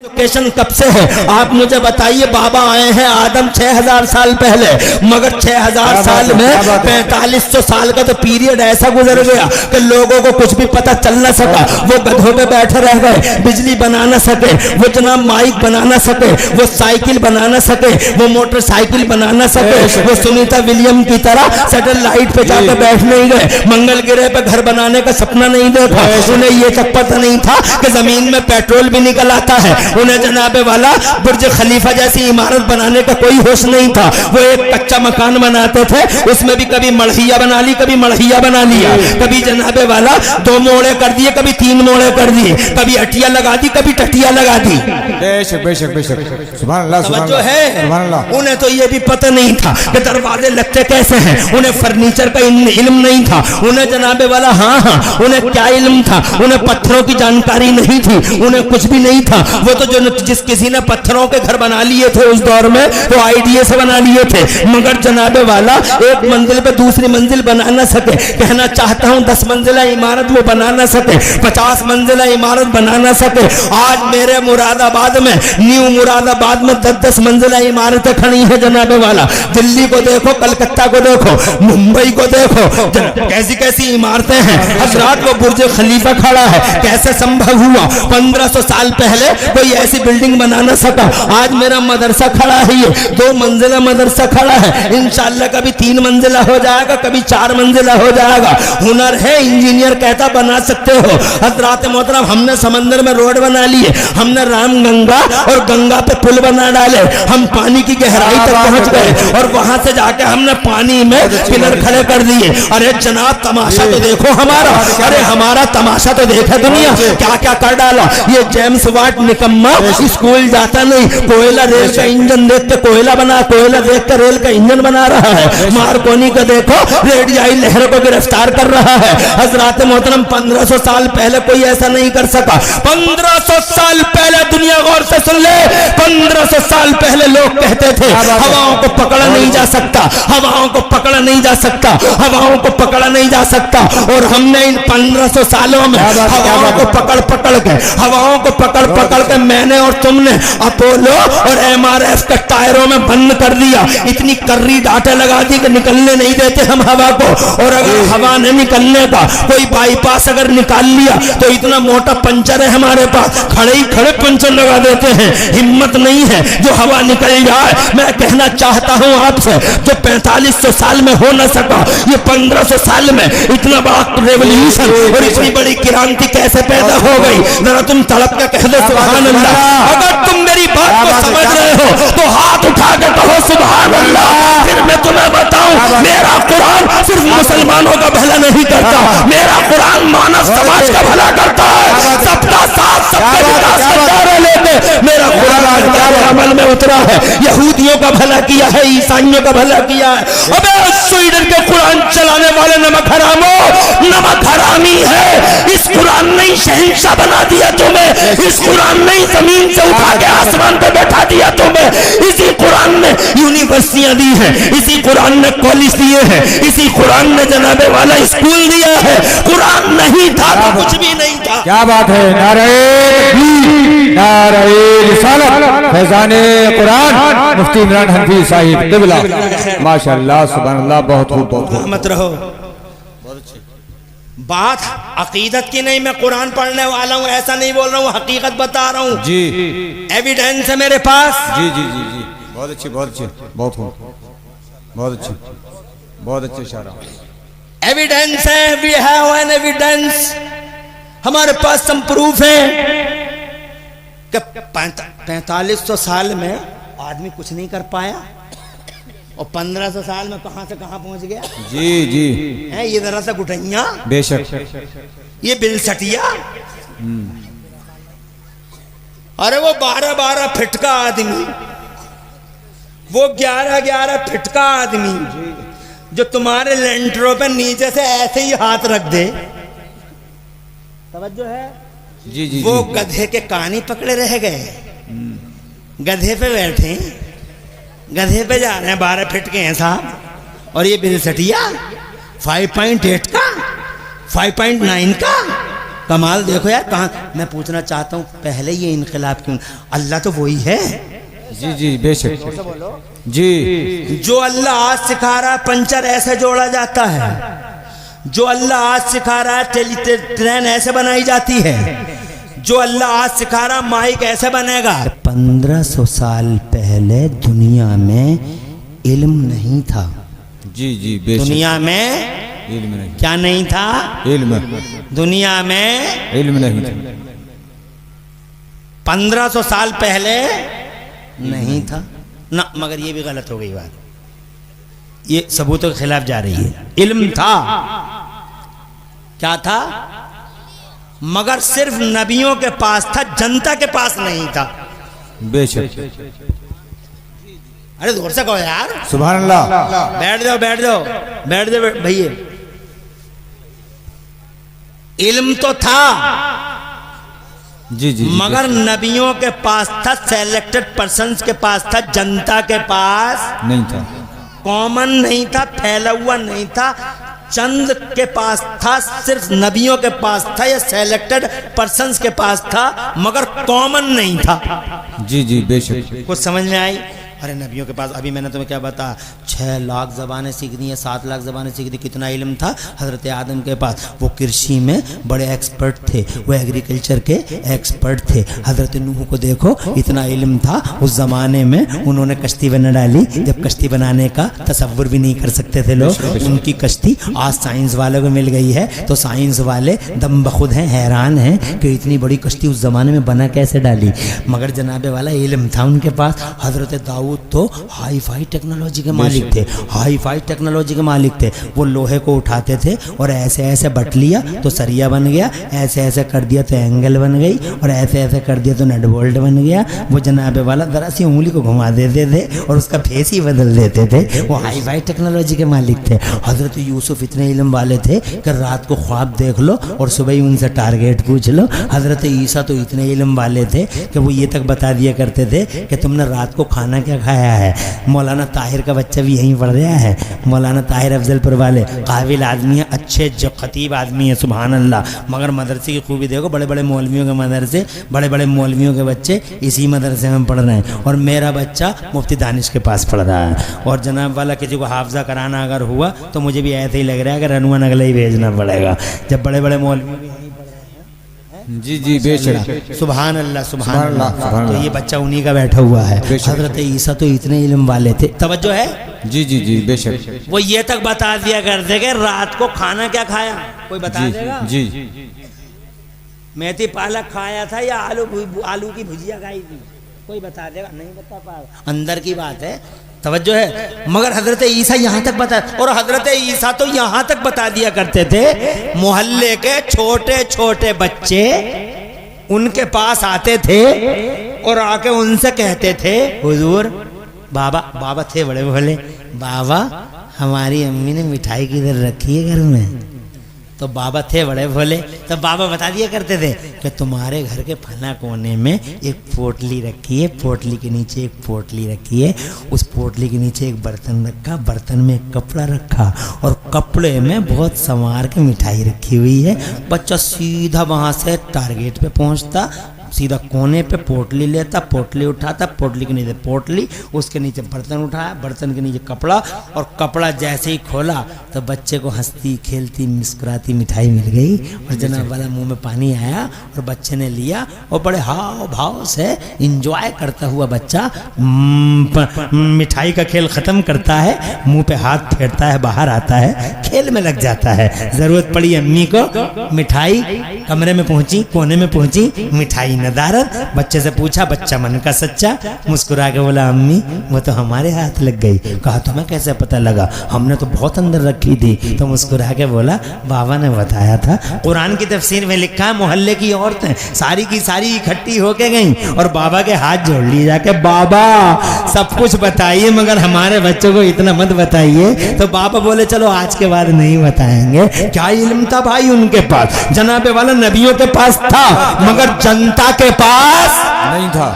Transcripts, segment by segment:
Education कब से है आप मुझे बताइए। बाबा आए हैं आदम 6000 साल पहले, मगर 6000 साल में 4500 साल का तो पीरियड ऐसा गुजर गया कि लोगों को कुछ भी पता चल न सका। वो गधों पे बैठे रह गए, बिजली बना न सके, वो जनाब माइक बना न सके, वो साइकिल बना न सके, वो मोटरसाइकिल बना न सके, वो सुनीता विलियम की तरह सैटेलाइट पे जाकर बैठ नहीं गए, मंगल ग्रह पे घर बनाने का सपना नहीं देखा। उन्हें ये तक पता नहीं था कि जमीन में पेट्रोल भी निकल आता है। उन्हें जनाबे वाला बुर्ज खलीफा जैसी इमारत बनाने का कोई होश नहीं था। वो एक कच्चा मकान बनाते थे, उसमें भी कभी मड़हिया बना ली, कभी मड़हिया बना लिया, कभी जनाबे वाला 2 मोड़े कर दिए, कभी 3 मोड़े कर दिए, कभी अटिया लगा दी, कभी टटिया लगा दी। बेशक बेशक बेशक सुभान अल्लाह जो है सुभान अल्लाह। उन्हें तो ये भी पता नहीं था कि दरवाजे लगते कैसे हैं। उन्हें फर्नीचर का इल्म नहीं था। उन्हें जनाबे वाला हाँ उन्हें क्या इल्म था, उन्हें पत्थरों की जानकारी नहीं थी, उन्हें कुछ भी नहीं था। वो तो जो जिस किसी ने पत्थरों के घर बना लिए थे उस दौर में, वो आइडिया से बना लिए थे, मगर जनाबे वाला एक मंजिल पे दूसरी मंजिल बना न सके। कहना चाहता हूँ 10 मंजिला इमारत वो बना न सके, 50 मंजिला इमारत बना न सके। आज मेरे मुरादाबाद में, न्यू मुरादाबाद में 10-10 मंजिला इमारतें खड़ी है जनाबे वाला। दिल्ली को देखो, कलकत्ता को देखो, मुंबई को देखो, कैसी कैसी इमारतें हैं। हजरात वो बुर्ज खलीफा खड़ा है, कैसे संभव हुआ? 1500 साल पहले कोई ऐसी बिल्डिंग बना ना सका। आज मेरा मदरसा खड़ा है, ये 2 मंजिला मदरसा खड़ा है। इंशाल्लाह कभी 3 मंजिला हो जाएगा, कभी 4 मंजिला हो जाएगा। हुनर है, इंजीनियर कहता बना सकते हो। हजरात मोहतरम, हमने समंदर में रोड बना लिए, हमने राम गंगा और गंगा पे पुल बना डाले, हम पानी की गहराई तक पहुंच गए और वहां से जाके हमने पानी में पिलर खड़े कर दिए। अरे जनाब तमाशा तो देखो हमारा, अरे हमारा तमाशा तो देखा दुनिया, क्या क्या कर डाला। ये जेम्स वाट निकम्मा स्कूल जाता नहीं, कोयला रेल का इंजन देख के कोयला बना, कोयला देख के रेल का इंजन बना रहा है। मार्कोनी को देखो, रेडियाई लहरों को गिरफ्तार कर रहा है। हजरात मोहतरम 1500 साल पहले कोई ऐसा नहीं कर सका। 1500 साल पहले, दुनिया गौर से सुन ले, 1500 साल पहले लोग कहते थे हवाओं को पकड़ा नहीं जा सकता, हवाओं को पकड़ा नहीं जा सकता, हवाओं को पकड़ा नहीं जा सकता। और हमने इन 1500 सालों में हवाओं को पकड़ पकड़ के, हवाओं को पकड़ पकड़ के मैंने और तुमने अपोलो और MRF के टायरों में बंद कर दिया। इतनी कर्री डाटे लगा दी कि निकलने नहीं देते हम हवा को। और अगर हवा ने निकलने का कोई बाईपास अगर निकाल लिया तो इतना मोटा पंचर है हमारे पास, खड़े ही खड़े पंचर लगा देते हैं। हिम्मत नहीं है जो हवा निकल जाए। मैं कहना चाहता हूं आपसे, जो 4500 साल में हो न सका, ये 1500 साल में इतना बड़ा रेवोल्यूशन और इतनी बड़ी क्रांति कैसे पैदा हो गई? जरा तुम तड़प के कह दो सुभान अल्लाह। अगर तुम मेरी बात को समझ रहे हो तो हाथ उठा के कहो सुभान अल्लाह। फिर मैं तुम्हें बताऊं, मेरा कुरान सिर्फ मुसलमानों का भला नहीं करता, मेरा कुरान मानव समाज का भला करता है। सबका साथ, सबके विकास का दायरा लेके मेरा कुरान अमल में उतरा है। यहूदियों का भला किया है, ईसाइयों का भला किया है। अबे स्वीडन के कुरान चलाने वाले नमक हरामो, नमक हरामी है। इस कुरान ने शहंशाह बना दिया तुम्हें, इस कुरान ने जमीन से उठा के आसमान पे बैठा दिया तुम्हें। इसी कुरान ने यूनिवर्सिटियां दी हैं, इसी कुरान ने कॉलेज दिए हैं, इसी कुरान ने जनाबे वाला स्कूल दिया है। कुरान नहीं था तो कुछ भी नहीं था। क्या बात है, नारे रिसालत, फैजाने कुरान, मुफ्ती इमरान हनफी साहिब क़िबला, माशाअल्लाह सुभान अल्लाह। बहुत खूब, बहुत खूब। मत रहो। बात अकीदत की नहीं, मैं कुरान पढ़ने वाला हूँ ऐसा नहीं बोल रहा हूँ, हकीकत बता रहा हूँ जी। एविडेंस है मेरे पास। जी जी जी जी, बहुत अच्छी, बहुत अच्छी, बहुत खूब, बहुत अच्छी, बहुत अच्छे इशारा। एविडेंस है, वी हैव एन एविडेंस। हमारे पास सम प्रूफ है कि 4500 साल में आदमी कुछ नहीं कर पाया और 1500 साल में कहां से कहां पहुंच गया। जी जी है ये जरा सा गुठैया, बेशक, ये बिलसटिया। अरे वो 12-12 फीट का आदमी, वो 11-11 फीट का आदमी जो तुम्हारे लेंटरों पे नीचे से ऐसे ही हाथ रख दे, तवज्जो है जी जी, वो गधे के कानी पकड़े रह गए। गधे पे बैठे, गधे पे जा रहे हैं, 12 फीट के हैं साहब। और ये बिलसटिया 5.8 का, 5.9 का, कमाल देखो यार कहाँ। मैं पूछना चाहता हूँ पहले ये इनकलाब क्यों? अल्लाह तो वही है। जी जी बेशक जी। जो अल्लाह आज सिखा रहा है पंचर ऐसे जोड़ा जाता है, जो अल्लाह आज सिखा रहा है ट्रेन ऐसे बनाई जाती है, जो अल्लाह आज सिखा रहा माइक ऐसे बनेगा। 1500 साल पहले दुनिया में इल्म नहीं था। जी जी बेशक। दुनिया में इल्म नहीं, क्या नहीं था? इल्म। दुनिया में इल्म नहीं था। 1500 साल पहले नहीं था ना। मगर ये भी गलत हो गई बात, ये सबूतों के खिलाफ जा रही है। इल्म था, क्या था? मगर सिर्फ नबियों के पास था, जनता के पास नहीं था। बेशक। अरे जोर से कहो यार। सुभान अल्लाह। बैठ जाओ बैठ जाओ बैठ जाओ भैया। इल्म तो था जी जी, मगर नबियों के पास था, सेलेक्टेड पर्सन्स के पास था, जनता के पास नहीं था। कॉमन नहीं था, फैला हुआ नहीं था, चंद के पास था, सिर्फ नबियों के पास था या सेलेक्टेड पर्सन्स के पास था, मगर कॉमन नहीं था। जी जी बेशक। कुछ समझ में आई? अरे नबियों के पास, अभी मैंने तुम्हें क्या बताया, 6 लाख ज़बानें सीख दी है, 7 लाख ज़बानें सीख दी। कितना इल्म था हज़रत आदम के पास? वो कृषि में बड़े एक्सपर्ट थे, वो एग्रीकल्चर के एक्सपर्ट थे। हज़रत नूह को देखो, इतना इल्म था उस ज़माने में, उन्होंने कश्ती बना डाली जब कश्ती बनाने का तसव्वुर भी नहीं कर सकते थे लोग। उनकी कश्ती आज साइंस वालों को मिल गई है, तो साइंस वाले दम बखुद हैं, हैरान हैं कि इतनी बड़ी कश्ती उस ज़माने में बना कैसे डाली। मगर जनाबे वाला इल्म था उनके पास। हज़रत दाऊद तो हाई फाई टेक्नोलॉजी के मालिक थे, हाई फाई टेक्नोलॉजी के मालिक थे। वो लोहे को उठाते थे और ऐसे ऐसे बट लिया तो सरिया बन गया, ऐसे ऐसे कर दिया तो एंगल बन गई, और ऐसे ऐसे कर दिया तो नट बोल्ट बन गया। वो जनाबे वाला जरा सी उंगली को घुमा देते थे और उसका फेस ही बदल देते थे। वो हाई फाई टेक्नोलॉजी के मालिक थे। हज़रत यूसुफ इतने इल्म वाले थे कि रात को ख्वाब देख लो और सुबह ही उनसे टारगेट पूछ लो। हज़रत ईसा तो इतने इल्म वाले थे कि वो ये तक बता दिया करते थे कि तुमने रात को खाना क्या खाया है। मौलाना ताहिर का बच्चा भी यहीं पढ़ रहा है, मौलाना ताहिर अफजलपुर वाले, काबिल आदमी है, अच्छे जो खतीब आदमी है, सुभान अल्लाह। मगर मदरसे की खूबी देखो, बड़े बड़े मौलवियों के मदरसे, बड़े बड़े मौलवियों के बच्चे इसी मदरसे में पढ़ रहे हैं। और मेरा बच्चा मुफ्ती दानिश के पास पढ़ रहा है। और जनाब वाला किसी को हाफजा कराना अगर हुआ तो मुझे भी ऐसे ही लग रहा है कि रनुआ नगला ही भेजना पड़ेगा, जब बड़े बड़े मौलवियों। जी जी बेशक। सुभान अल्लाह सुभान अल्लाह। तो ये बच्चा उन्हीं का बैठा हुआ है। हज़रत ईसा तो इतने इल्म वाले थे, तवज्जो है? जी जी जी बेशक। वो ये तक बता दिया करते कि रात को खाना क्या खाया, कोई बता देगा? जी। मेथी पालक खाया था या आलू की भुजिया खाई थी, कोई बता देगा? नहीं बता पाएगा, अंदर की बात है, तवज्जो है। मगर हजरत ईसा यहाँ तक बता, और हजरत ईसा तो यहाँ तक बता दिया करते थे, मोहल्ले के छोटे छोटे बच्चे उनके पास आते थे और आके उनसे कहते थे, हुजूर बाबा थे बड़े भोले, बाबा हमारी अम्मी ने मिठाई किधर रखी है घर में? तो बाबा थे बड़े भोले, तो बाबा बता दिया करते थे कि तुम्हारे घर के फला कोने में एक पोटली रखी है, पोटली के नीचे एक पोटली रखी है, उस पोटली के नीचे एक बर्तन रखा, बर्तन में एक कपड़ा रखा और कपड़े में बहुत संवार के मिठाई रखी हुई है। बच्चा सीधा वहाँ से टारगेट पे पहुँचता, सीधा कोने पे पोटली लेता, पोटली उठाता, पोटली के नीचे पोटली, उसके नीचे बर्तन उठाया, बर्तन के नीचे कपड़ा, और कपड़ा जैसे ही खोला तो बच्चे को हंसती खेलती मुस्कुराती मिठाई मिल गई। और जनाब वाला मुंह में पानी आया और बच्चे ने लिया और बड़े हाव भाव से इंजॉय करता हुआ बच्चा मिठाई का खेल ख़त्म करता है, मुंह पे हाथ फेरता है, बाहर आता है, खेल में लग जाता है। ज़रूरत पड़ी अम्मी को, मिठाई कमरे में पहुंची, कोने में पहुंची, मिठाई नदारत। बच्चे से पूछा, बच्चा मन का सच्चा मुस्कुरा के बोला, अम्मी वो तो हमारे हाथ लग गई। कहा तुम्हें कैसे पता लगा? हमने तो बहुत अंदर रखी थी। तो मुस्कुरा के बोला, बाबा ने बताया था। कुरान की तफसीर में लिखा है, मोहल्ले की औरतें सारी की सारी इकट्ठी होके गई और बाबा के हाथ जोड़ लिए जाके, बाबा सब कुछ बताइए मगर हमारे बच्चों को इतना मत बताइए। तो बाबा बोले, चलो आज के बाद नहीं बताएंगे। क्या इल्म था भाई उनके पास? जनाबे वाला नबियों के पास था मगर जनता के पास नहीं था।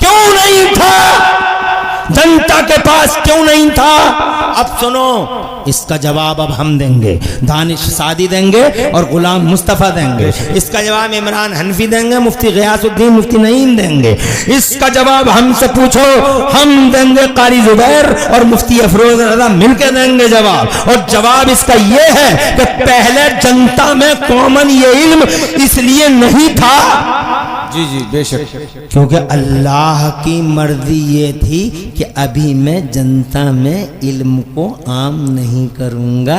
क्यों नहीं था? जनता के पास क्यों नहीं था? अब सुनो, इसका जवाब अब हम देंगे, दानिश सादी देंगे और गुलाम मुस्तफ़ा देंगे। इसका जवाब इमरान हनफी देंगे, मुफ्ती गियासुद्दीन, मुफ्ती नईम देंगे। इसका जवाब हमसे पूछो, हम देंगे, कारी जुबैर और मुफ्ती अफरोज रज़ा मिलकर देंगे जवाब। और जवाब इसका ये है कि पहले जनता में कॉमन ये इल्म इसलिए नहीं था, जी जी बेशक, क्योंकि अल्लाह की मर्जी ये थी कि अभी मैं जनता में इल्म को आम नहीं करूंगा,